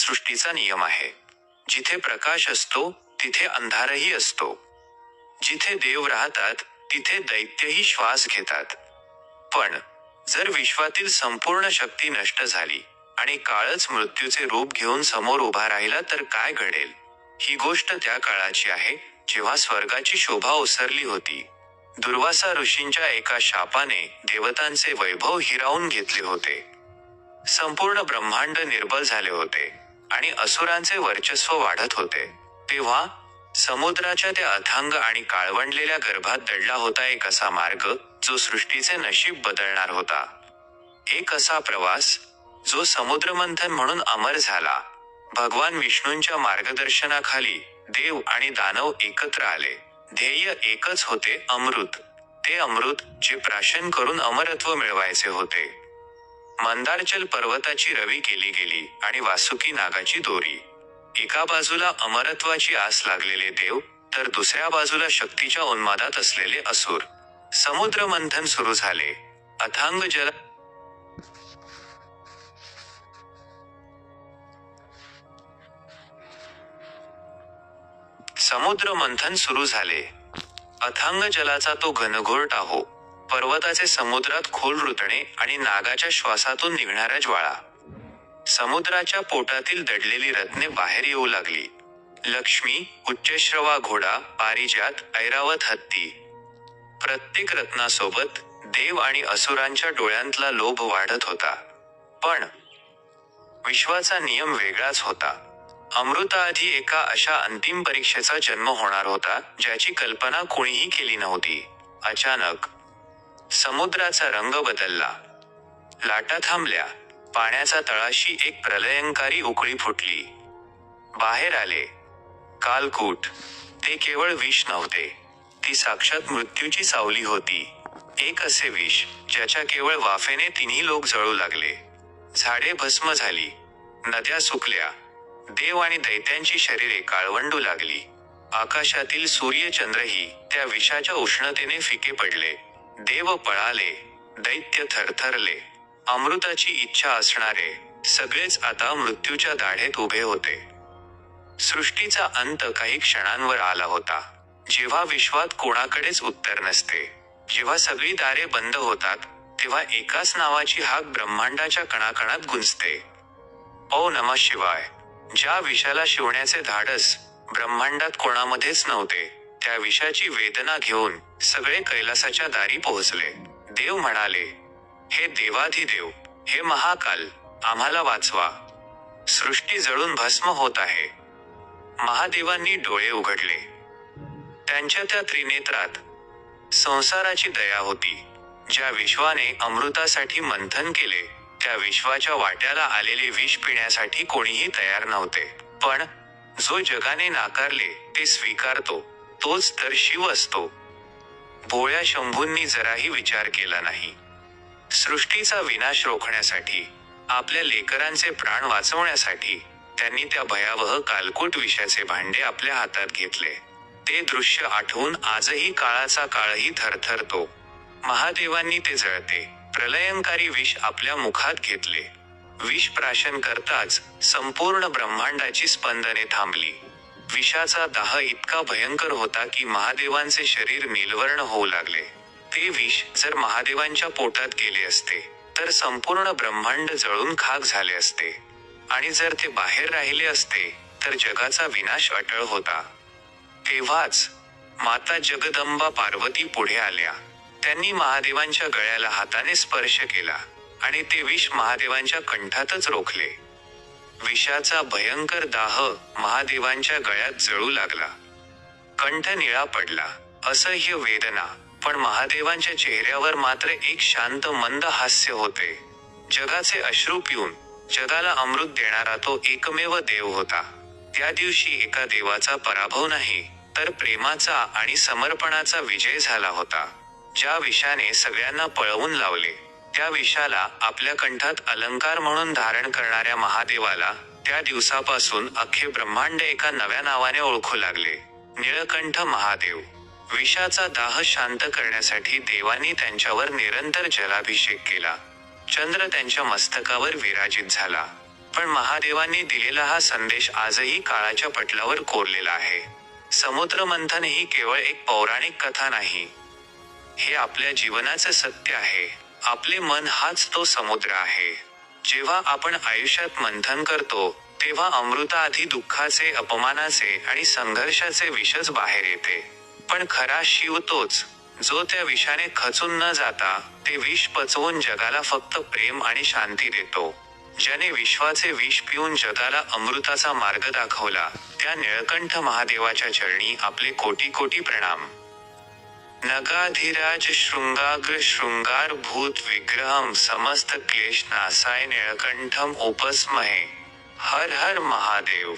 सृष्टीचा नियम आहे. जिथे प्रकाश असतो तिथे अंधारही असतो. जिथे देव राहतात तिथे दैत्यही श्वास घेतात. पण जर विश्वातील संपूर्ण शक्ती नष्ट झाली आणि काळच मृत्यूचे रूप घेऊन समोर उभा राहिला तर काय घडेल? ही गोष्ट त्या काळाची आहे जेव्हा स्वर्गाची शोभा ओसरली होती. दुर्वासा ऋषींच्या एका शापाने देवतांचे वैभव हिरावून घेतले होते. संपूर्ण ब्रह्मांड निर्बल झाले होते आणि असुरांचे वर्चस्व वाढत होते. तेव्हा समुद्राच्या त्या अथांग आणि काळवंडलेल्या गर्भात दडला होता एक असा मार्ग जो सृष्टीचे नशीब बदलणार होता. एक असा प्रवास जो समुद्रमंथन म्हणून अमर झाला. भगवान विष्णूंच्या मार्गदर्शनाखाली देव आणि दानव एकत्र आले. ध्येय एकच होते, अमृत. ते अमृत जे प्राशन करून अमरत्व मिळवायचे होते. मंदारचल पर्वताची रवी केली गेली आणि वासुकी नागाची दोरी. एका बाजूला अमरत्वाची आस लागलेले देव तर दुसऱ्या बाजूला शक्तीच्या उन्मादात असलेले असुर. समुद्र मंथन सुरू झाले. अथांग जल समुद्र मंथन सुरू झाले. अथांग जलाचा तो घनघोर टाहो, पर्वताचे समुद्रात खोल रुतणे आणि नागाच्या श्वासातून निघणाऱ्या ज्वाळा. समुद्राच्या पोटातील दडलेली रत्ने बाहेर येऊ लागली. लक्ष्मी, उच्चश्रवा घोडा, पारिजात, ऐरावत हत्ती. प्रत्येक रत्नासोबत देव आणि असुरांच्या डोळ्यांतला लोभ वाढत होता. पण विश्वाचा नियम वेगळाच होता. अमृताआधी एका अशा अंतिम परीक्षेचा जन्म होणार होता ज्याची कल्पना कोणीही केली नव्हती. अचानक समुद्राचा रंग बदलला. लाटा थांबल्या. पाण्याचा तळाशी एक प्रलयंकारी उकळी फुटली. बाहेर आले कालकूट. ते केवळ विष नव्हते, ती साक्षात मृत्यूची सावली होती. एक असे विष ज्याच्या केवळ वाफेने तिन्ही लोक जळू लागले. झाडे भस्म झाली, नद्या सुकल्या, देव आणि दैत्यांची शरीरे काळवंडू लागली. आकाशातील सूर्यचंद्रही त्या विषाच्या उष्णतेने फिके पडले. देव पळाले, दैत्य थरथरले. अमृताची इच्छा असणारे सगळेच आता मृत्यूच्या दाढेत उभे होते. सृष्टीचा अंत काही क्षणांवर आला होता. जेव्हा विश्वात कोणाकडेच उत्तर नसते, जेव्हा सगळी दारे बंद होतात, तेव्हा एकाच नावाची हाक ब्रह्मांडाच्या कणाकणात गुंजते. ओ नमः शिवाय. ज्या विषाला शिवण्याचे धाडस ब्रह्मांडात कोणामध्येच नव्हते, त्या विषाची वेदना घेऊन सगळे कैलासाच्या दारी पोहोचले. देव म्हणाले, हे देवाधिदेव, हे महाकाल, आम्हाला वाचवा. सृष्टी जळून भस्म होत आहे. महादेवांनी डोळे उघडले. त्यांच्या त्या त्रिनेत्रात संसाराची दया होती. ज्या विश्वाने अमृतासाठी मंथन केले, त्या विश्वाच्या वाट्याला आलेले विष पिण्यासाठी कोणीही तयार नव्हते. पण जो जगाने नाकारले ते स्वीकारतो, तोच तर शिव असतो. भोळ्या शंभूंनी जराही विचार केला नाही. सृष्टीचा विनाश रोखण्यासाठी, आपल्या लेकरांचे प्राण वाचवण्यासाठी त्यांनी त्या भयावह कालकूट विषाचे भांडे आपल्या हातात घेतले. ते दृश्य आठवून आजही काळाचा काळही थरथरतो. महादेवांनी ते जळते प्रलयंकारी विष आपल्या मुखात घेतले. विष प्राशन करताच संपूर्ण ब्रह्मांडाची स्पंदने थांबली. विषाचा दाह इतका भयंकर होता की महादेवांचे शरीर नीलवर्ण होऊ लागले. ते विष जर महादेवांच्या पोटात गेले असते तर संपूर्ण ब्रह्मांड जळून खाक झाले असते, आणि जर ते बाहेर राहिले असते तर जगाचा विनाश अटळ होता. तेव्हाच माता जगदंबा पार्वती पुढे आल्या. त्यांनी महादेवांच्या गळ्याला हाताने स्पर्श केला आणि ते विष महादेवांच्या कंठातच रोखले. विषाचा भयंकर दाह महादेवांच्या गळ्यात जळू लागला. कंठ निळा पडला, असह्य वेदना, पण महादेवांच्या चेहऱ्यावर मात्र एक शांत मंद हास्य होते. जगाचे अश्रू पिऊन जगाला अमृत देणारा तो एकमेव देव होता. त्या दिवशी एका देवाचा पराभव नाही, तर प्रेमाचा आणि समर्पणाचा विजय झाला होता. ज्या विषाने सगळ्यांना पळवून लावले, त्या विषाला आपल्या कंठात अलंकार म्हणून धारण करणाऱ्या महादेवाला त्या दिवसापासून अख्खे ब्रह्मांड एका नव्या नावाने ओळखू लागले, निळकंठ महादेव. विषाचा दाह शांत करण्यासाठी देवांनी त्यांच्यावर निरंतर जलाभिषेक केला. चंद्र त्यांच्या मस्तकावर विराजित झाला. पण महादेवांनी दिलेला हा संदेश आजही काळाच्या पटलावर कोरलेला आहे. समुद्र मंथन ही केवळ एक पौराणिक कथा नाही. हे आपल्या जीवनाचं सत्य आहे. आपले मन हाच तो समुद्र आहे. जेव्हा आपण आयुष्यात मंथन करतो, तेव्हा अमृताआधी दुःखाचे, अपमानाचे आणि संघर्षाचे विषच बाहेर येते. पण खरा शिव तोच, जो त्या विषाने खचून न जाता ते विष पचवून जगाला फक्त प्रेम आणि शांती देतो. ज्याने विश्वाचे विष पिऊन जगाला अमृताचा मार्ग दाखवला, त्या निळकंठ महादेवाच्या चरणी आपले कोटी कोटी प्रणाम. नगाधिराज शृंगाग्र शृंगारभूत विग्रहम समस्त क्लेश नासाय निळकंठम उपस्महे. हर हर महादेव.